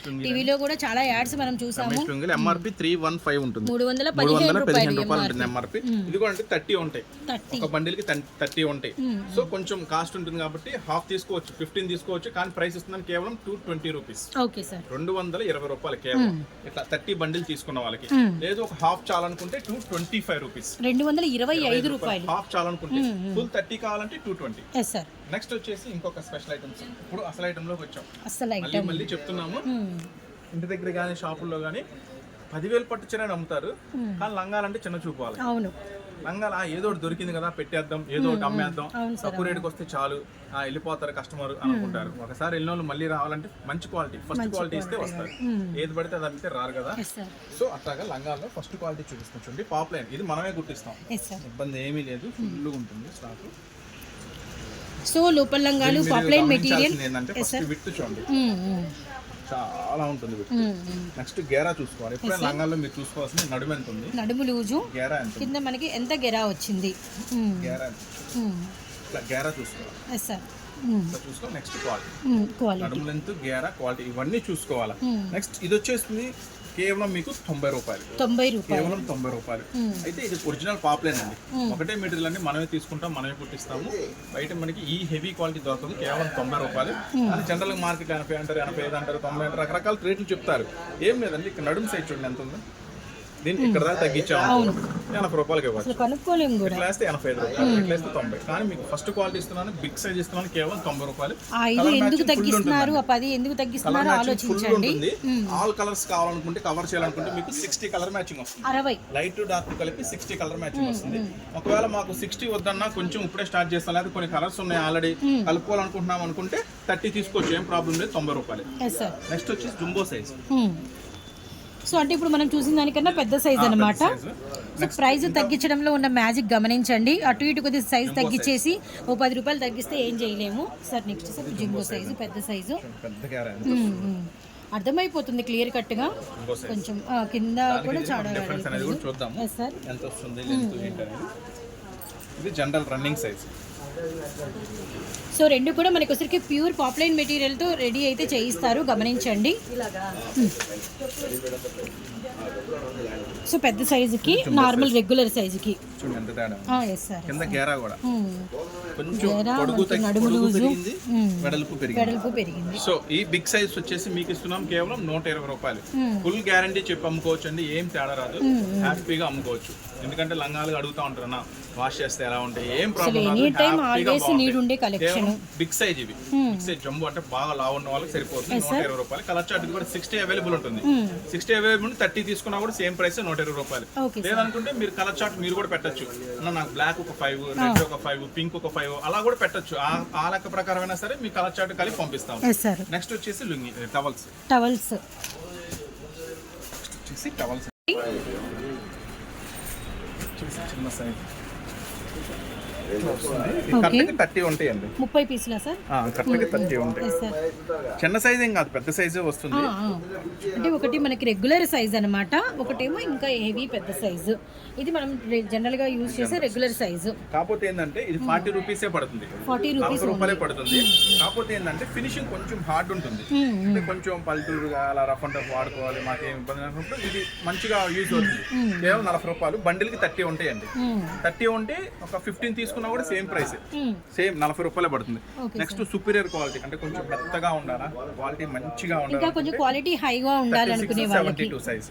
లుంగి టీవీలో కూడా చాలా యాడ్స్ మనం చూసాము. రమేష్ లుంగి ఎంఆర్పి 315 ఉంటుంది. 315 రూపాయలు ఉంటుంది ఎంఆర్పి. ఇది కూడా అంటే 30 ఉంటాయి. ఒక బండిల్ కి 30 ఉంటాయి. సో కొంచెం కాస్ట్ ఉంటుంది కాబట్టి హాఫ్ తీసుకోవచ్చు, 15 తీసుకోవచ్చు. కానీ ప్రైస్ ఇస్తున్నాను కేవలం 220 రూపీస్. Okay sir. 220 రూపాయలు కేవలం. ఇట్లా 30 బండిల్ తీసుకున్న వాళ్ళకి. లేదు ఒక హాఫ్ చాలనుకుంటే 225 రూపీస్. 225 రూపాయలు హాఫ్ చాలనుకుంటే. ఫుల్ 30 కావాలంటే 220. Yes sir. నెక్స్ట్ వచ్చేసి ఇంకొక స్పెషల్ ఐటమ్స్. ఇప్పుడు అసలు ఐటమ్ లోకి వచ్చాం. అసలు ఐటమ్ మళ్ళీ చెప్తున్నాము. ఇంటి దగ్గర కానీ షాపుల్లో కానీ 10,000 పట్టు చీర అమ్ముతారు. కానీ లంగాలంటే చిన్న చూపాలి. అవును. లంగాల ఏదో ఒకటి దొరికింది కదా, పెట్టేద్దాం, ఏదో ఒకటి అమ్మేద్దాం, తక్కువ రేటుకి వస్తే చాలు, వెళ్ళిపోతారు కస్టమర్ అనుకుంటారు. ఒకసారి వెళ్ళిన వాళ్ళు మళ్ళీ రావాలంటే మంచి క్వాలిటీ, ఫస్ట్ క్వాలిటీ ఇస్తే వస్తారు. ఏది పడితే అది అమ్మితే రారు కదా. సో అట్లాగా లంగాల్లో ఫస్ట్ క్వాలిటీ చూపిస్తాం. చూడండి, పాప్ లైన్. ఇది మనమే కుట్టిస్తాం, ఇబ్బంది ఏమీ లేదు. ఫుల్ ఉంటుంది స్టాక్. సో లోపల లంగాలు పాప్లైన్ మెటీరియల్ ఏంటంటే ఫస్ట్ విత్ చూడండి, చాలా ఉంటుంది. నెక్స్ట్ గేరా చూసుకోవాలి. ఎప్పుడైనా లంగాల్లో మీరు చూసుకోవాల్సింది నడుము ఎంత ఉంది, నడుము లూజు, గేరా ఎంత, కింద మనకి ఎంత గెరా వచ్చింది, గేరా ఇట్లా గేరా చూసుకోవాలి. చూసుకో. నెక్స్ట్ క్వాలిటీ, నడుము లెంత్, గేరా, క్వాలిటీ ఇవన్నీ చూసుకోవాలి. నెక్స్ట్ ఇది వచ్చేసింది కేవలం మీకు 90 రూపాయలు. కేవలం 90 రూపాయలు. అయితే ఇది ఒరిజినల్ పాప్లైన్ అండి. ఒకటే మెటీరియల్ అండి, మనమే తీసుకుంటాం, మనమే కుట్టిస్తాము. బయట మనకి ఈ హెవీ క్వాలిటీ దొరకదు. కేవలం 90 రూపాయలు. అది జనరల్ మార్కెట్ 80 అంటారు, 85 అంటారు, 90 అంటారు, రకరకాల రేట్లు చెప్తారు. ఏం లేదండి, ఇక్కడ నడుము సైజ్ చూడండి ఎంత ఉందో. దీన్ని ఇక్కడ దాకా తగ్గించాము, 80 రూపాయలకి ఇవ్వచ్చు. ఇట్లా వేస్తే 85 రూపాయలు, ఇట్లా వేస్తే 90. కానీ మీకు ఫస్ట్ క్వాలిటీ ఇస్తున్నాను, బిగ్ సైజ్ ఇస్తున్నాను, కేవలం 90 రూపాయలు. ఎందుకు తగ్గిస్తున్నారు, 10 ఎందుకు తగ్గిస్తున్నారు ఆలోచించండి. ఆల్ కలర్స్ కావాలనుకుంటే, కవర్ చేయాలనుకుంటే మీకు 60 కలర్ మ్యాచింగ్ వస్తుంది. 60 లైట్ డార్క్ కలిపి 60 కలర్ మ్యాచింగ్ వస్తుంది. ఒకవేళ మాకు 60 వద్దన్నా కొంచెం ఇప్పుడే స్టార్ట్ చేస్తాం, లేదా కొన్ని కలర్స్ ఉన్నాయి ఆల్రెడీ కలుపుకోవాలనుకుంటున్నాం అనుకుంటే 30 తీసుకోవచ్చు, ఏం ప్రాబ్లం లేదు. 90 రూపాయలు. నెక్స్ట్ వచ్చి జంబో సైజ్. సో అంటే ఇప్పుడు మనం చూసిన దానికన్నా పెద్ద సైజ్ అన్నమాట. సో ప్రైస్ తగ్గించడంలో ఉన్న మ్యాజిక్ గమనించండి. అటు ఇటు కొద్దిగా సైజ్ తగ్గించేసి ఓ 10 రూపాయలు తగ్గిస్తే ఏం చేయలేము సార్. నెక్స్ట్ సార్ జింబో సైజు, పెద్ద సైజు. అర్థమైపోతుంది క్లియర్ కట్ గా. కొంచెం కింద కూడా చాలా సార్. ఇది జనరల్ రన్నింగ్ సైజ్. సో రెండు కూడా మనకి వచ్చరికి ప్యూర్ పాప్లైన్ మెటీరియల్తో రెడీ అయితే చేయిస్తారు, గమనించండి. సో పెద్ద సైజుకి, నార్మల్ రెగ్యులర్ సైజుకి నడుము లూజు, వెడల్పు పెరిగింది. సో ఈ బిగ్ సైజ్ వచ్చేసి మీకు ఇస్తున్నాం కేవలం 120 రూపాయలు. ఫుల్ గ్యారంటీ చెప్పి అమ్ముకోవచ్చు అండి, ఏం తేడా రాదు. హ్యాపీగా అమ్ముకోవచ్చు. ఎందుకంటే లంగాలు అడుగుతా ఉంటారు అన్న, వాష్ చేస్తే ఎలా ఉంటాయి, ఏం ప్రాబ్లం. బిగ్ సైజ్ ఇవి, బిగ్ సైజ్ జంబో అంటే బాగా లావు ఉన్న వాళ్ళకి సరిపోతుంది. 120 రూపాయలు. కలర్ చార్ట్ కూడా 60 అవైలబుల్ ఉంటుంది. 60 అవైలబుల్, 30 తీసుకున్నా కూడా సేమ్ ప్రైస్ 120 రూపాయలు. లేదనుకుంటే మీరు కలర్ చార్ట్ మీరు కూడా పెట్టచ్చు. నాకు బ్లాక్ ఒక 5, రెడ్ ఒక 5, పింక్ ఒక 5 అలా కూడా పెట్టచ్చు. ఆ లెక్క ప్రకారం అయినా సరే మీ కలర్ చార్ట్ కలిపి పంపిస్తాం. నెక్స్ట్ వచ్చేసి లుంగి, టవల్స్. చిన్న సైజ్ ఓకే. కరెక్ట్గా 30 ఉంటాయండి. 30 పీసులా సార్? కరెక్ట్గా 30 ఉంటాయి. Yes sir. చిన్న సైజ్ ఏం కాదు, పెద్ద సైజే వస్తుంది. అంటే ఒకటి మనకి రెగ్యులర్ సైజ్ అనమాట, ఒకటేమో ఇంకా హెవీ పెద్ద సైజు. ఇది మనం జనరల్గా యూజ్ చేసే రెగ్యులర్ సైజు. కాకపోతే ఏంటంటే ఇది 40 రూపీసే పడుతుంది, 40 రూపీస్ రూపాయలే పడుతుంది. కాకపోతే ఏంటంటే ఫినిషింగ్ కొంచెం హార్డ్ ఉంటుంది, అంటే కొంచెం పల్లెటూరుగా అలా రఫ్ అండ్ టఫ్ వాడుకోవాలి, మాకేం ఇబ్బంది అనుకుంటే ఇది మంచిగా యూజ్ అవుతుంది. కేవలం 40 రూపాయలు, బండిల్కి 30 ఉంటాయండి. 30 ఉంటే ఒక 15 తీసుకున్నా కూడా సేమ్ ప్రైస్, సేమ్ 40 రూపాయలే పడుతుంది. నెక్స్ట్ సుపీరియర్ క్వాలిటీ, అంటే కొంచెం మెత్తగా ఉండాలా, క్వాలిటీ మంచిగా ఉండాలి, ఇంకా కొంచెం క్వాలిటీ హైగా ఉండాలనుకునే వాళ్ళకి. 72 సైజ్.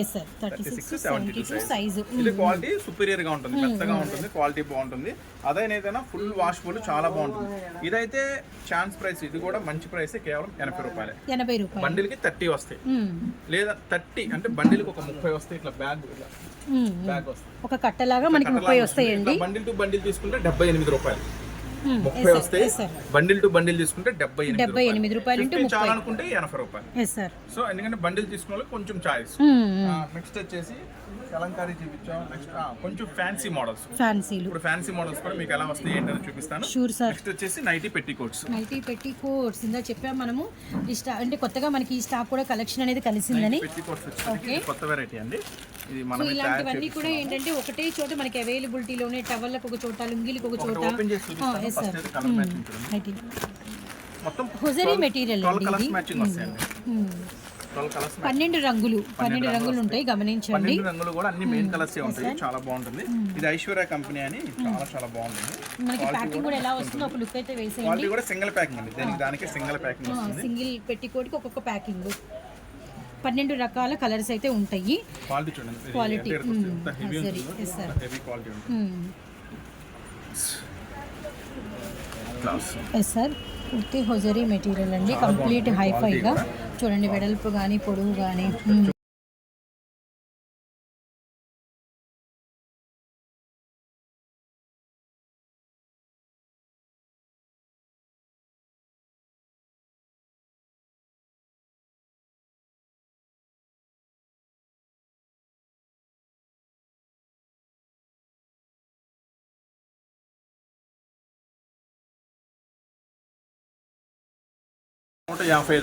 Yes sir, 36 72 size. ఇది క్వాలిటీ సుపీరియర్ గా ఉంటుంది, మెత్తగా ఉంటుంది, క్వాలిటీ బాగుంటుంది. అదైనా ఫుల్ వాషబుల్, చాలా బాగుంటుంది. ఇదైతే ఛాన్స్ ప్రైస్, ఇది కూడా మంచి ప్రైస్, కేవలం 80 రూపాయలు. 80 రూపాయలు. బండిల్కి 30 వస్తాయి, లేదా 30 అంటే బండిల్కి ఒక 30 వస్తాయి. ఇట్లా బ్యాగ్ వస్తాయి, ఒక కట్టలాగా మనకి 30 వస్తాయండి. బండిల్ టు బండిల్ తీసుకుంటే 78 రూపాయలు. 30 వస్తాయి. బండిల్ టు బండిల్ తీసుకుంటే 78 రూపాయలు. చాలా అనుకుంటే 80 రూపాయలు. Yes sir. సో ఎందుకంటే బండిల్ తీసుకున్న వాళ్ళకి కొంచెం చాయిస్. నెక్స్ట్ వచ్చేసి కలంకారీ చూపించాం. నెక్స్ట్ కొంచెం ఫ్యాన్సీ మోడల్స్, ఫ్యాన్సీలు. ఇప్పుడు ఫ్యాన్సీ మోడల్స్ కూడా మీకు ఎలా వస్తాయి ఏంటని చూపిస్తాను. Sure sir. నెక్స్ట్ వచ్చేసి నైటీ పెట్టికోట్స్. నైటీ పెట్టికోట్స్ ఇందా చెప్పాం మనము. ఈ స్టాక్ అంటే కొత్తగా మనకి ఈ స్టాక్ కూడా కలెక్షన్ అనేది కలిసిందని. పెట్టికోట్స్ వచ్చేసి కొత్త వెరైటీ అండి. ఇది మనం ఇలాంటివన్నీ కూడా ఏంటంటే ఒకటే చోట మనకి అవైలబిలిటీలోనే, టవల్లకు ఒక చోట, లుంగిలకు ఒక చోట. ఓపెన్ చేసి చూపిస్తాను. ఫస్ట్ కలర్ మ్యాచింగ్ చూడండి. మొత్తం హొజరీ మెటీరియల్ అండి కలర్స్ ఇది. మ్యాచింగ్ వస్తాయండి. 12 రంగులు ఉంటాయి, గమనించండి. 12 రంగులు కూడా అన్ని మెయిన్ కలర్స్ ఉంటాయి, చాలా బాగుంటుంది. ఇది ఐశ్వర్య కంపెనీ అని, చాలా బాగుంటుంది. మనకి ప్యాకింగ్ కూడా ఎలా వస్తుందో ఒక లుక్ అయితే వేసేయండి. క్వాలిటీ కూడా సింగిల్ ప్యాకింగ్ అండి, దానికి సింగిల్ ప్యాకింగ్ వస్తుంది. సింగిల్ పెట్టికోట్కి ఒక్కొక్క ప్యాకింగ్. 12 రకాల కలర్స్ అయితే ఉంటాయి. క్వాలిటీ చూడండి, క్వాలిటీ హెవీ క్వాలిటీ ఉంటుంది. ఎస్ సార్, పూర్తి హొజరీ మెటీరియల్ అండి, కంప్లీట్ హైఫైగా చూడండి, వెడల్పు కానీ పొడవు కానీ.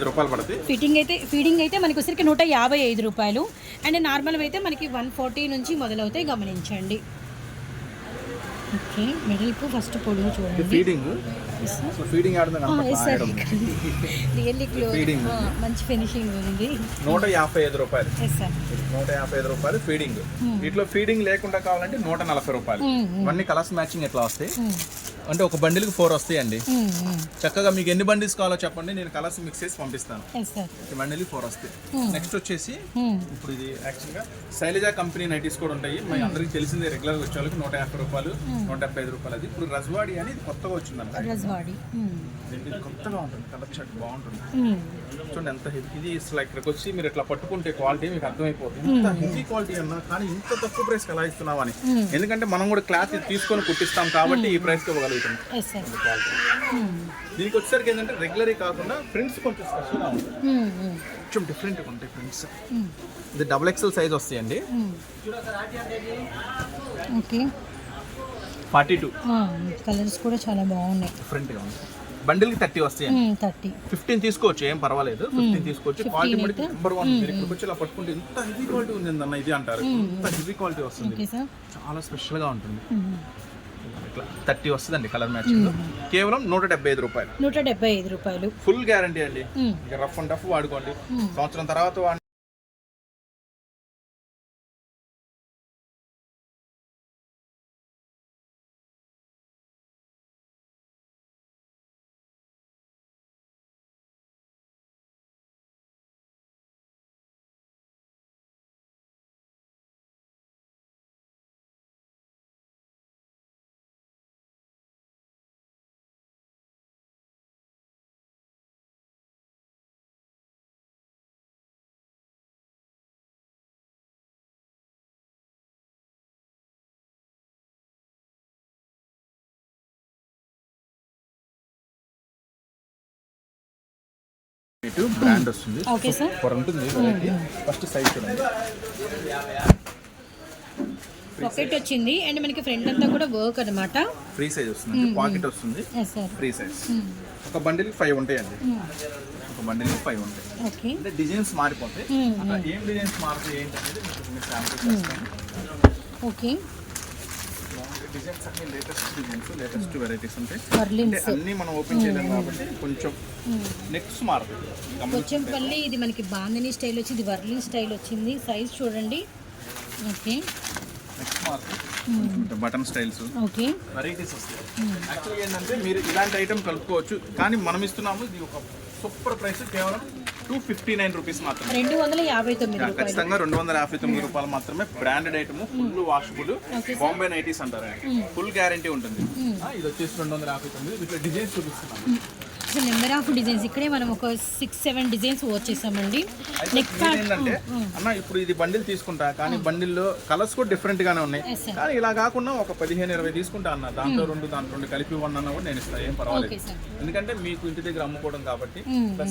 రూపాయలు పడుతుంది. ఫీడింగ్ అయితే మనకి వచ్చరికి 155 రూపాయలు. అండ్ నార్మల్ అయితే మనకి 140 నుంచి మొదలవుతాయి, గమనించండి. ఓకే, మిడిల్కు ఫస్ట్ పొడుగు చూడండి. ఫీడింగ్ రియల్లీ క్లోజ్, మంచి ఫినిషింగ్ ఉంది. 155 రూపాయలు. 155 రూపాయలు ఫీడింగ్. వీటిలో ఫీడింగ్ లేకుండా కావాలంటే 140 రూపాయలు. ఇవన్నీ కలర్స్ మ్యాచింగ్ ఎట్లా వస్తాయి అంటే ఒక బండిల్కి 4 వస్తాయండి. చక్కగా మీకు ఎన్ని బండిల్స్ కావాలో చెప్పండి, నేను కలర్స్ మిక్స్ చేసి పంపిస్తాను. ఈ బండిల్కి 4 వస్తాయి. నెక్స్ట్ వచ్చేసి ఇప్పుడు ఇది యాక్చువల్గా శైలజ కంపెనీ నైటీస్ కూడా ఉంటాయి. మన అందరికి తెలిసిందే, రెగ్యులర్గా వచ్చే వాళ్ళకి 150 రూపాయలు, 175 రూపాయలు. అది ఇప్పుడు రజ్వాడి అని ఇది కొత్తగా వచ్చిందంట. ఇది కొత్తగా ఉంటుంది, కలర్ షర్ట్ బాగుంటుంది. చూడండి ఎంత హెవీ. ఇది ఇట్లా ఇక్కడికి వచ్చి మీరు ఇట్లా పట్టుకుంటే క్వాలిటీ మీకు అర్థమైపోతుంది. ఇంత హెవీ క్వాలిటీ అన్నా కానీ ఇంత తక్కువ ప్రైస్కి ఎలా ఇస్తున్నామని. ఎందుకంటే మనం కూడా క్లాత్ తీసుకొని కుట్టిస్తాం కాబట్టి ఈ ప్రైస్కి ఇవ్వగలుగుతాం. దీనికి వచ్చేసరికి ఏంటంటే రెగ్యులర్ కాకుండా ప్రింట్స్ కొంచెం స్పెషల్గా ఉంటాయి, కొంచెం డిఫరెంట్గా ఉంటాయి ప్రింట్స్. ఇది XXL సైజ్ వస్తాయండి. 42 కలర్స్ కూడా చాలా బాగున్నాయి, డిఫరెంట్గా ఉంటాయి. బండిల్కి 30 వస్తాయండి. 15 తీసుకోవచ్చు, ఏం పర్వాలేదు. 15 తీసుకోవచ్చు. క్వాలిటీ మళ్ళీ నెంబర్ 1. మీరు ఇక్కడికి వచ్చి ఇలా పట్టుకుంటే ఇంత హెవీ క్వాలిటీ ఉంది అన్న ఇది అంటారు. ఇంత హెవీ క్వాలిటీ వస్తుంది, చాలా స్పెషల్గా ఉంటుంది. ఇట్లా 30 వస్తుందండి కలర్ మ్యాచింగ్. కేవలం 175 రూపాయలు. 175 రూపాయలు ఫుల్ గ్యారంటీ అండి. ఇక రఫ్ అండ్ టఫ్ వాడుకోండి, సంవత్సరం తర్వాత బ్రాండ్ వస్తుంది. సూపర్ ఉంటుంది వెరైటీ. ఫస్ట్ సైజ్ చూడండి, పాకెట్ వచ్చింది అండ్ మనకి ఫ్రంట్ అంతా కూడా వర్క్ అనమాట. ఫ్రీ సైజ్ వస్తుంది, పాకెట్ వస్తుంది, సార్ ఫ్రీ సైజ్. ఒక బండిల్ 5 ఉంటాయండి, ఒక బండిల్ 5 ఉంటాయి. ఓకే, అంటే డిజైన్స్ మారిపోతాయి. అట్లా ఏం డిజైన్స్ మారుతాయి ఏంటి అనేది మీకు శాంపుల్ చేస్తాను. ఓకే, డిజైన్స్ అన్ని లేటెస్ట్ డిజైన్స్, లేటెస్ట్ వెరైటీస్ ఉంటాయి. అంటే వర్లిన్స్ అన్నీ మనం ఓపెన్ చేయలేం కాబట్టి కొంచెం నెక్స్ట్ మారుతుంది. కొంచెం పల్లి ఇది మనకి బాందిని స్టైల్ వచ్చింది, వర్లిన్ స్టైల్ వచ్చింది. సైజ్ చూడండి. ఓకే, నెక్స్ట్ మారుతుంది బటన్ స్టైల్స్, ఓకే, వెరైటీస్ వస్తాయి. యాక్చువల్గా ఏంటంటే మీరు ఇలాంటి ఐటమ్ కలుపుకోవచ్చు, కానీ మనం ఇస్తున్నాము ఇది ఒక సూపర్ ప్రైస్, కేవలం 259 రూపీస్ మాత్రమే. 259 రూపాయలు. ఖచ్చితంగా 259 రూపాయలు మాత్రమే. Branded item, full washable, Bombay nighties అంటారు, ఫుల్ గ్యారంటీ ఉంటుంది. ఇది వచ్చేసి 259. వీటిలో డిజైన్స్ చూపిస్తున్నాను. నెంబర్ ఆఫ్ డిజైన్స్ ఇక్కడే మనం ఒక 6-7 డిజైన్స్ వచ్చేసామండి. నెక్స్ట్ ఏంటంటే అన్న ఇప్పుడు ఇది బండిల్ తీసుకుంటా, కానీ బండిల్లో కలర్స్ కూడా డిఫరెంట్ గానే ఉన్నాయి. కానీ ఇలా కాకుండా ఒక 15-20 తీసుకుంటా అన్న, దాంట్లో రెండు కలిపి 1 అన్న కూడా నేను ఇస్తాను, ఏం పర్వాలేదు. ఎందుకంటే మీకు ఇంటి దగ్గర అమ్ముకోవడం కాబట్టి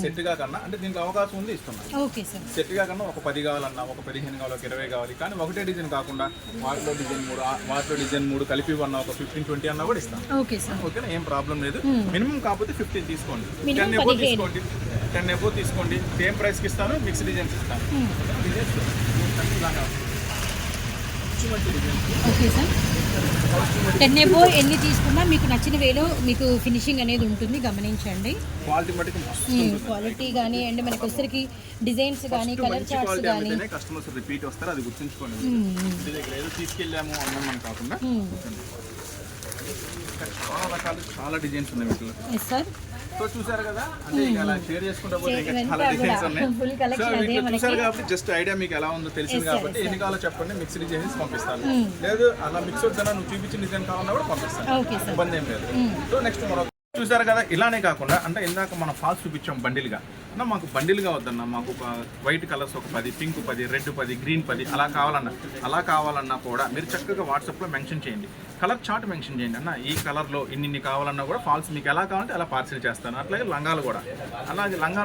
సెట్ గా కన్నా అంటే దీనికి అవకాశం ఉంది, ఇస్తున్నాను. ఓకే సార్, సెట్ గా కన్నా ఒక 10 కావాలన్నా, ఒక 15 కావాలి, ఒక 20 కావాలి, కానీ ఒకటే డిజైన్ కాకుండా వాటిలో డిజైన్ 3 కలిపి 1 ఒక 15-20 అన్నా కూడా ఇస్తాను. ఓకే సార్, ఓకేనా, ఏం ప్రాబ్లం లేదు. మినిమం కాకపోతే 15 తీసుకోండి, Minimum 10 above తీసుకోండి, 10 above తీసుకోండి. సేమ్ ప్రైస్కి ఇస్తాను, మిక్స్ డిజైన్స్ ఇస్తాను. Okay sir. 10 అబో ఎన్ని తీసుకున్నా మీకు నచ్చిన వేలో మీకు ఫినిషింగ్ అనేది ఉంటుంది, గమనించండి. క్వాలిటీ మటుకు మస్తు క్వాలిటీ కానీ అండ్ మనకి వచ్చరికి డిజైన్స్ కానీ కలర్ చార్ట్స్ కానీ కస్టమర్స్ రిపీట్ వస్తారు, అది గుర్తుంచుకోండి. ఇంటి దగ్గర ఏదో తీసుకెళ్ళాము అన్నామని కాకుండా చాలా రకాలు, చాలా డిజైన్స్ ఉన్నాయి వీటిలో. సార్, సో చూసారు కదా, అంటే ఇక అలా షేర్ చేసుకుంటా పోతే ఇంకా చాలా డిజైన్స్ ఉన్నాయి. సో వీటిలో చూసారు కాబట్టి జస్ట్ ఐడియా మీకు ఎలా ఉందో తెలిసింది కాబట్టి ఎన్ని కావాలో చెప్పండి, మిక్స్ డిజైన్స్ పంపిస్తాను. లేదు అలా మిక్స్ వద్దన్నా నువ్వు చూపించిన డిజైన్ కావాలన్నా కూడా పంపిస్తాను, ఇబ్బంది ఏం లేదు. సో నెక్స్ట్ మరొక చూసారు కదా, ఇలానే కాకుండా అంటే ఇందాక మనం ఫాల్స్ చూపించాం బండిల్గా, అన్న మాకు బండిల్గా వద్దన్నా, మాకు ఒక వైట్ కలర్స్ ఒక 10, పింక్ 10, రెడ్ 10, గ్రీన్ 10 అలా కావాలన్నా కూడా మీరు చక్కగా వాట్సాప్లో మెన్షన్ చేయండి, కలర్ చార్ట్ మెన్షన్ చేయండి. అన్న ఈ కలర్లో ఇన్ని కావాలన్నా కూడా ఫాల్స్ మీకు ఎలా కావాలంటే అలా పార్సిల్ చేస్తాను. అట్లాగే లంగాలు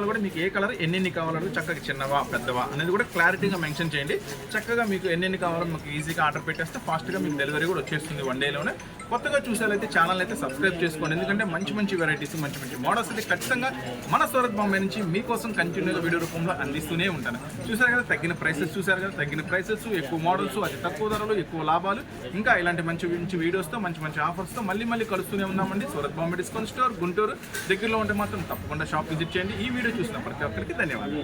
కూడా మీకు ఏ కలర్ ఎన్ని కావాలంటే చక్కగా చిన్నవా పెద్దవా అనేది కూడా క్లారిటీగా మెన్షన్ చేయండి. చక్కగా మీకు ఎన్ని కావాలో మీకు ఈజీగా ఆర్డర్ పెట్టేస్తే ఫాస్ట్గా మీకు డెలివరీ కూడా వచ్చేస్తుంది 1 డేలోనే. కొత్తగా చూసేలైతే ఛానల్ అయితే సబ్స్క్రైబ్ చేసుకోండి, ఎందుకంటే మంచి వెరైటీస్, మంచి మోడల్స్ అయితే ఖచ్చితంగా మన సూరత్ బాంబే నుంచి మీకోసం కంటిన్యూగా వీడియో రూపంలో అందిస్తూనే ఉంటాను. చూసారు కదా తగ్గిన ప్రైసెస్, ఎక్కువ మోడల్స్, అతి తక్కువ ధరలు, ఎక్కువ లాభాలు, ఇంకా ఇలాంటి మంచి వీడియోస్తో మంచి ఆఫర్స్తో మళ్ళీ కలుస్తూనే ఉన్నామండి. Surat Bombay discount store, Guntur. దగ్గరలో ఉంటే మాత్రం తప్పకుండా షాప్ విజిట్ చేయండి. ఈ వీడియో చూసిన ప్రతి ఒక్కరికి ధన్యవాదాలు.